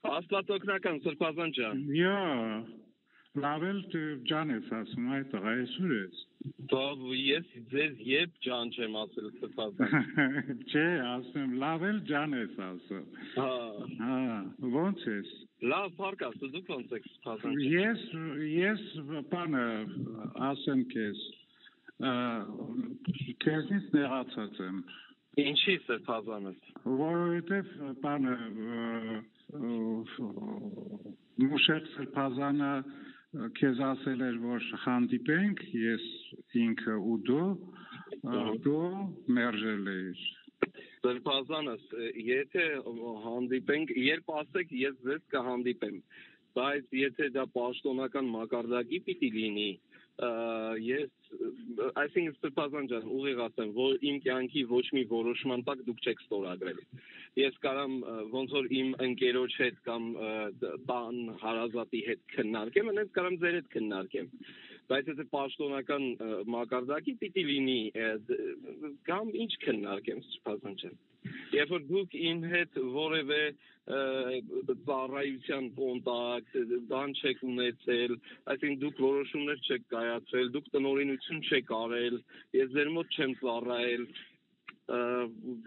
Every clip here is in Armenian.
Աստվածօգնական Սրբազան ջան։ Yo, լավել ջան ես ասում, այդ տղա այսուր ես։ Բավ ես ձեզ երբ ջան չեմ ասել Սրբազան։ Չէ, ասում, լավել ջան ես ասում։ Հա, ոնց ես։ Լավ, փառք Աստծո, դուք ոնց եք Սրբազան։ Ես բանը ասեմ քեզ, քեզնից նեղացած եմ։ Ինչի Սրբազանս։ Որովհետև բանը Մուշեղ Սրբազանը քեզ ասել էր, որ հանդիպենք, ես ինքը ու դու մերժել էիր։ Սրբազանս, եթե հանդիպենք, երբ ասեք, ես ձեզ կհանդիպեմ, բայց եթե դա պաշտոնական մակարդակի պիտի լինի, ես այսինքն Սրբազան ջան, ուղիղ ասեմ, որ իմ կյանքի ոչ մի որոշման տակ դուք չեք ստորագրել։ Ես կարամ ոնց որ իմ ընկերոջ հետ կամ տան հարազատի հետ քննարկեմ, այնպես կարամ ձեր հետ քննարկեմ։ Բայց եթե պաշտոնական մակարդակի պիտի լինի, կամ ինչ քննարկեմ Սրբազան ջան։ Երբ որ դուք իմ հետ որևէ ծառայության կոնտակտ, բան չեք ունեցել, այսինքն դուք որոշումներ չեք կայացրել, դուք տնօրինություն չեք արել, ես ձեր մոտ չեմ ծառայել,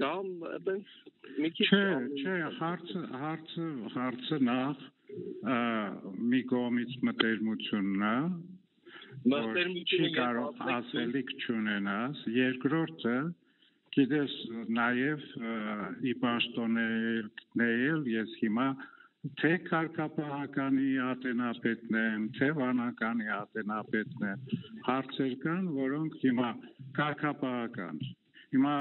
կամ այդպես մի քիչ Չէ, հարցը նախ մի կողմից մտերմությունն է, մտերմությունը կարող ասելիք չունենաս, երկրորդը գիտես նաև ի պաշտոնել ես հիմա թե կարգապահականի ատենապետն եմ, թե վանականի ատենապետն եմ, հարցեր կան, որոնք հիմա կարգապահական, հիմա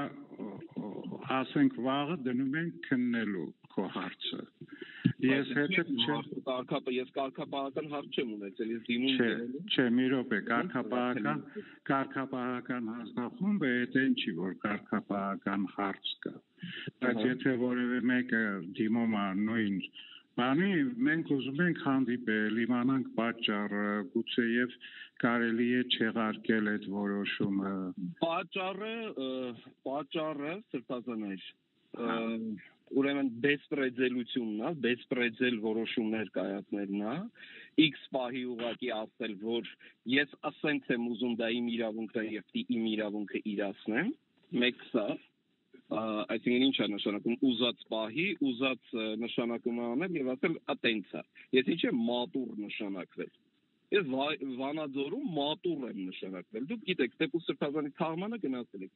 ասենք վաղը դնում ենք քննելու քո հարցը։ Ես կարգապահական հարց չեմ ունեցել, ես դիմում եմ։ Չէ, մի րոպե, կարգապահական հանձնախումբը այդեն չի, որ կարգապահական հարց կա։ Բայց եթե որևէ մեկը դիմում է նույն բանի, մենք ուզում ենք հանդիպել, իմանանք պատճառը, գուցեև կարելի է չեղարկել այդ որոշումը։ Պատճառը Սրբազան է։ Ուրեմն բեսպրեդելությունն է, բեսպրեդել որոշումներ կայացնելն է, X պահի ուղղակի ասել, որ ես ասենք եմ ուզում դա իմ իրավունքն է եւ պիտի իմ իրավունքը իրացնեմ, մեկ սա, այսինքն ինչ է նշանակում ուզած պահի, ուզած նշանակում անել եւ ասել ատենց է։ Եթե չէ մատուր նշանակվել։ Ես Վանաձորում մատուր եմ նշանակվել։ Դուք գիտեք, Ստեփուս Սրբազանի թաղմանը գնացել եք։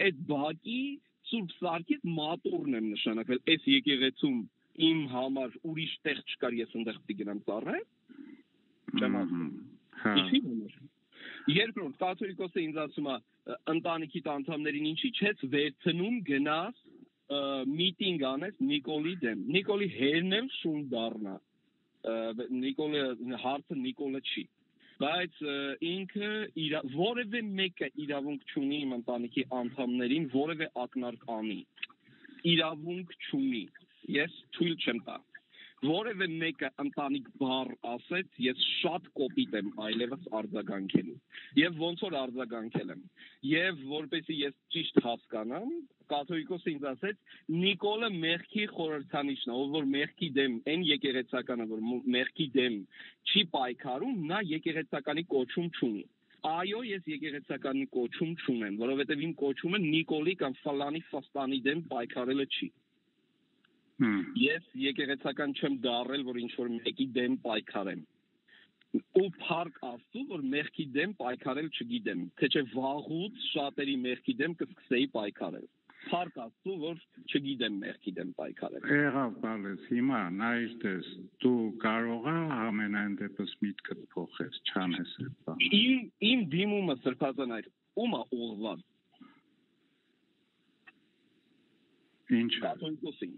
Այդ բակի Սուրբ Սարգիս մատուրն եմ նշանակվել, այս եկեղեցում իմ համար ուրիշ տեղ չկար, ես ընդեղ պիտի գնամ ծառայել։ Չեմ ասում։ Ինչի՞ համար։ Երկրորդ, կաթոլիկոսը ինձ ասում է, ընտանիքի անդամներին ինչի՞ չես վերցնում գնաս միտինգ անես Նիկոլի դեմ։ Նիկոլի հերն էլ շուն դառնա։ Նիկոլը հարցը Նիկոլը չի։ Բայց ինքը որևէ մեկը իրավունք չունի իմ ընտանիքի անդամներին որևէ ակնարկ անի։ Իրավունք չունի։ Ես թույլ չեմ տա։ Որևէ մեկը ընտանիք բառ ասեց, ես շատ կոպիտ եմ այլևս արձագանքելու։ Եվ ոնց որ արձագանքել եմ։ Եվ որպեսզի ես ճիշտ հասկանամ, կաթոլիկոսը ինձ ասեց, Նիկոլը մեղքի խորհրդանիշն է, ով որ մեղքի դեմ, այն եկեղեցականը, որ մեղքի դեմ չի պայքարում, նա եկեղեցականի կոչում չունի։ Այո, ես եկեղեցականի կոչում չունեմ, որովհետև իմ կոչումը Նիկոլի կամ ֆալանի ֆաստանի դեմ պայքարելը չի։ Ես եկեղեցական չեմ դառել, որ ինչ որ մեկի դեմ պայքարեմ։ Ու փառք Աստծո, որ մեղքի դեմ պայքարել չգիտեմ, թե չէ վաղուց շատերի մեղքի դեմ կսկսեի պայքարել։ Փառք Աստծո, որ չգիտեմ մեղքի դեմ պայքարել։ Եղավ բալես, հիմա նայիր դες, դու կարող ես ամենայն դեպս միտքդ փոխես, չանես այդ բանը։ Իմ դիմումը Սրբազան այդ ում է ուղղված։ Ինչ կաթոլիկոսին։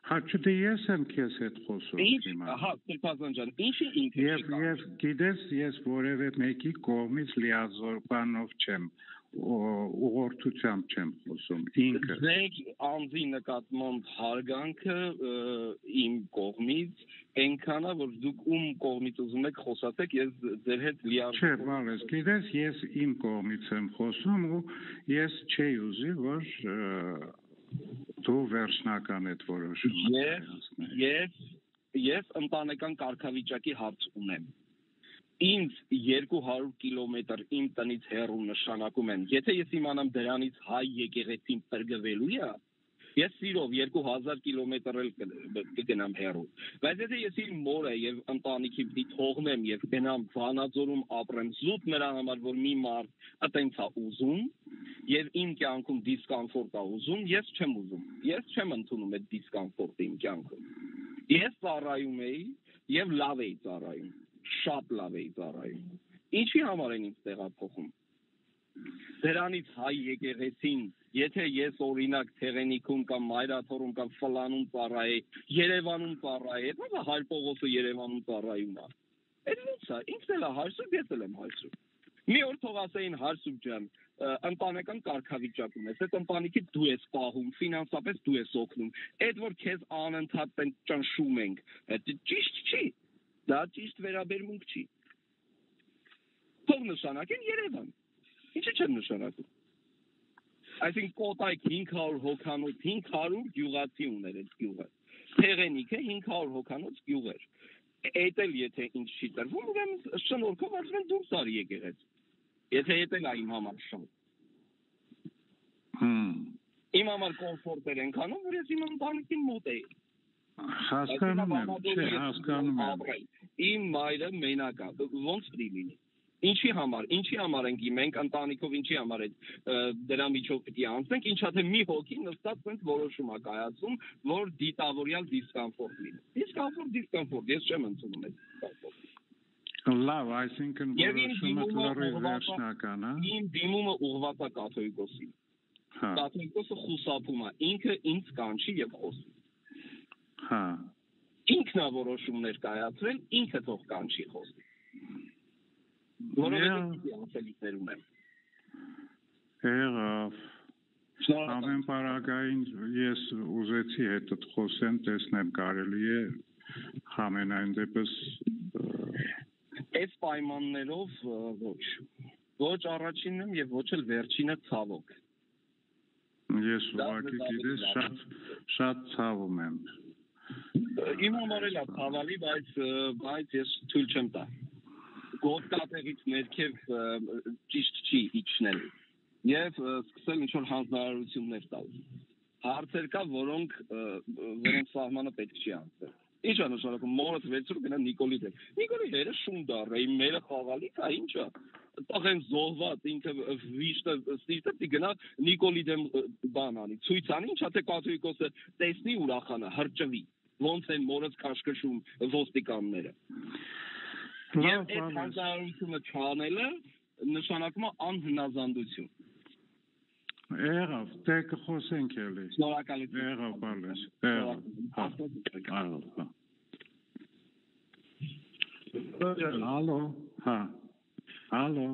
Հա չդե ես եմ քեզ հետ խոսում հիմա։ Ահա, Սրբազան ջան, ինչի ինքը Եվ գիտես, ես որևէ մեկի կողմից լիազոր բանով չեմ, ուղղորդությամբ չեմ խոսում, ինքը։ Ձեր անձի նկատմամբ հարգանքը իմ կողմից այնքան է, որ դուք ում կողմից ուզում եք խոսացեք, ես ձեր հետ լիարժեք։ Չէ, բալես, գիտես, ես իմ կողմից եմ խոսում ու ես չէի ուզի, որ դու վերջնական այդ որոշումը ես ես ընտանեկան կարգավիճակի հարց ունեմ։ Ինձ 200 կիլոմետր իմ տնից հեռու նշանակում են, եթե ես իմանամ դրանից հայ եկեղեցին տրգվելու է, ես սիրով 2000 կիլոմետր էլ կգնամ հեռու։ Բայց եթե ես իմ մորը եւ ընտանիքի պիտի թողնեմ եւ գնամ Վանաձորում ապրեմ զուտ նրա համար, որ մի մարդ այտենց է ուզում եւ իմ կյանքում դիսկոմֆորտ է ուզում, ես չեմ ուզում։ Ես չեմ ընդունում այդ դիսկոմֆորտը իմ կյանքում։ Ես ծառայում էի եւ լավ էի ծառայում, շատ լավ էի ծառայում։ Ինչի համար են ինձ տեղափոխում։ Դրանից հայ եկեղեցին, եթե ես օրինակ Թեղենիքում կամ Մայրաթորում կամ Ֆլանում ծառայի, Երևանում ծառայի, դա Հայր Պողոսը Երևանում ծառայում է։ Այդ ո՞նց է, ինքն էլ է հարսուկ, ես էլ եմ հարսուկ։ Մի օր թող ասեին հարսուկ ջան, ընտանեկան կարգավիճակ ունես, այդ ընտանիքի դու ես պահում, ֆինանսապես դու ես օգնում, այդ որ քեզ անընդհատ ճնշում ենք, ճիշտ չի, դա ճիշտ վերաբերմունք չի։ Թող նշանակեն Երևան, ինչը չեն նշանակում։ Այսինքն Կոտայք 500 հոգանոց, 500 գյուղացի ուներ այդ գյուղը, Թեղենիքը 500 հոգանոց գյուղ էր։ Այդ էլ եթե ինչ չի տրվում, ուրեմն շնորհքով ասում են դուրս արի եկեղեցի։ Եթե դա է իմ համար շատ։ Իմ համար կոմֆորտեր ենք անում, որ ես իմ ընտանիքին մոտ էի։ Հասկանում եմ, չէ, հասկանում եմ։ Իմ մայրը մենակ է, ո՞նց պիտի լինի։ Ինչի համար ենք մենք ընտանիքով ինչի համար է դրա միջով պիտի անցնենք, ինչա թե մի հոգի նստած այնպես որոշում է կայացում, որ դիտավորյալ դիսկոմֆորտ լինի։ Դիսկոմֆորտ, ես չեմ ընդունում այդ դիսկոմֆորտը։ Լավ, այսինքն որոշումը լրիվ վերջնական է։ Իմ դիմումը ուղղված է կաթողիկոսին։ Կաթողիկոսը խուսափում է, ինքը ինձ կանչի եւ խոսի։ Հա։ Ինքն է որոշումներ կայացրել, ինքը թող կանչի խոսի։ Որովհետեւ ասելիքներ ունեմ։ Եղավ։ Ամեն պարագային ես ուզեցի հետդ խոսեմ, տեսնեմ կարելի է համենայն դեպս այս պայմաններով ոչ առաջինն եւ ոչ էլ վերջինը ցավոք։ Ես ուղղակի գիտես շատ ցավում եմ։ Իմ համար էլ է ցավալի, բայց ես թույլ չեմ տա։ Գոտկատեղից ներքև ճիշտ չի իջնել եւ սկսել ինչ-որ հանձնարարություններ տալ։ Հարցեր կա, որոնք սահմանը պետք չի անցնել։ Ինչ է նշանակում մորդ վերցրու գնա Նիկոլի դեմ։ Նիկոլի հերը շուն դառը, իմ մերը խաղալիք է, ինչ է։ Տղեն զոհված, ինքը վիշտը ստիճը պիտի գնա Նիկոլի դեմ բան անի, ցույց անի, ինչա թե կաթողիկոսը տեսնի ուրախանա, հրճվի։ Ոնց են մորդ քաշքշում ոստիկանները։ Եվ այդ հանձնարարությունը չանելը նշանակում է անհնազանդություն։ Եղավ, դե կխոսենք էլի։ Շնորհակալություն։ Եղավ, բալես։ Ալո, հա։ Ալո։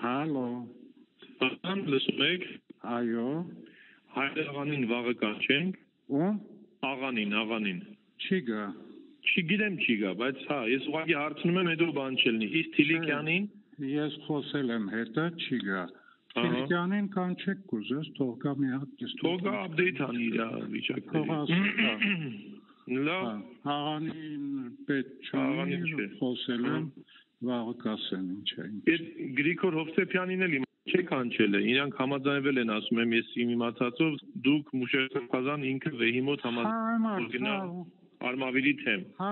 Հալո։ Բան լսում եք։ Այո։ Հայր աղանին վաղը կանչենք։ Ո՞մ։ Աղանին։ Չի գա։ Չգիտեմ չի գա, բայց հա, ես ուղղակի հարցնում եմ, հետո բան չլինի։ Իսկ Թիլիկյանին ես խոսել եմ հետը, չի գա։ Թիլիկյանին կանչեք կուզես, թող գա մի հատ։ Թող գա update անի իր վիճակը։ Թող ասա։ Լավ։ Աղանին պետք չի, խոսել եմ, վաղը կասեն ինչ է։ Այդ Գրիգոր Հովսեփյանին էլ չէ կանչել է, իրանք համաձայնվել են, ասում եմ, ես իմ իմացածով դուք Մուշերկազան ինքը վեհիմոտ համաձայնվել Արմավիրի թեմ։ Հա,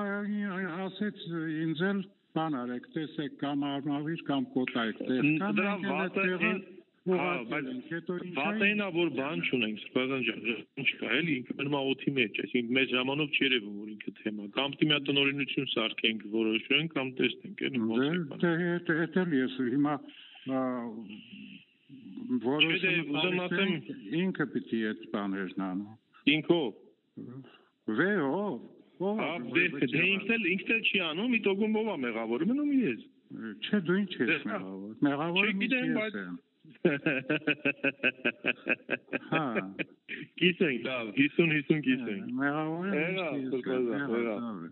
ասեց ինձ էլ բան արեք, տեսեք կամ Արմավիր կամ Կոտայք, տեսքան դրա վատենա, որ բան չունենք, Սպազան ջան, չկա էլի, ինքը մնում օթի մեջ, այսինքն մեծ ժամանով չի երևում, որ ինքը թեմա, կամ պիտի մի հատ տնօրինություն սարքենք, որոշենք, կամ տեսնենք, էլի։ Դե էլ ես հիմա որոշում ինքը պիտի այդ բաներն անում։ Ինքով։ Վեհով։ Դե ինքն էլ չի անում, իտոգում ով է մեղավորը, մնում ես։ Չէ, դու ինչ ես մեղավոր։ Մեղավորը ես եմ։ Հա։ Կիսենք, լավ, 50 կիսենք։ Մեղավորը ես եմ։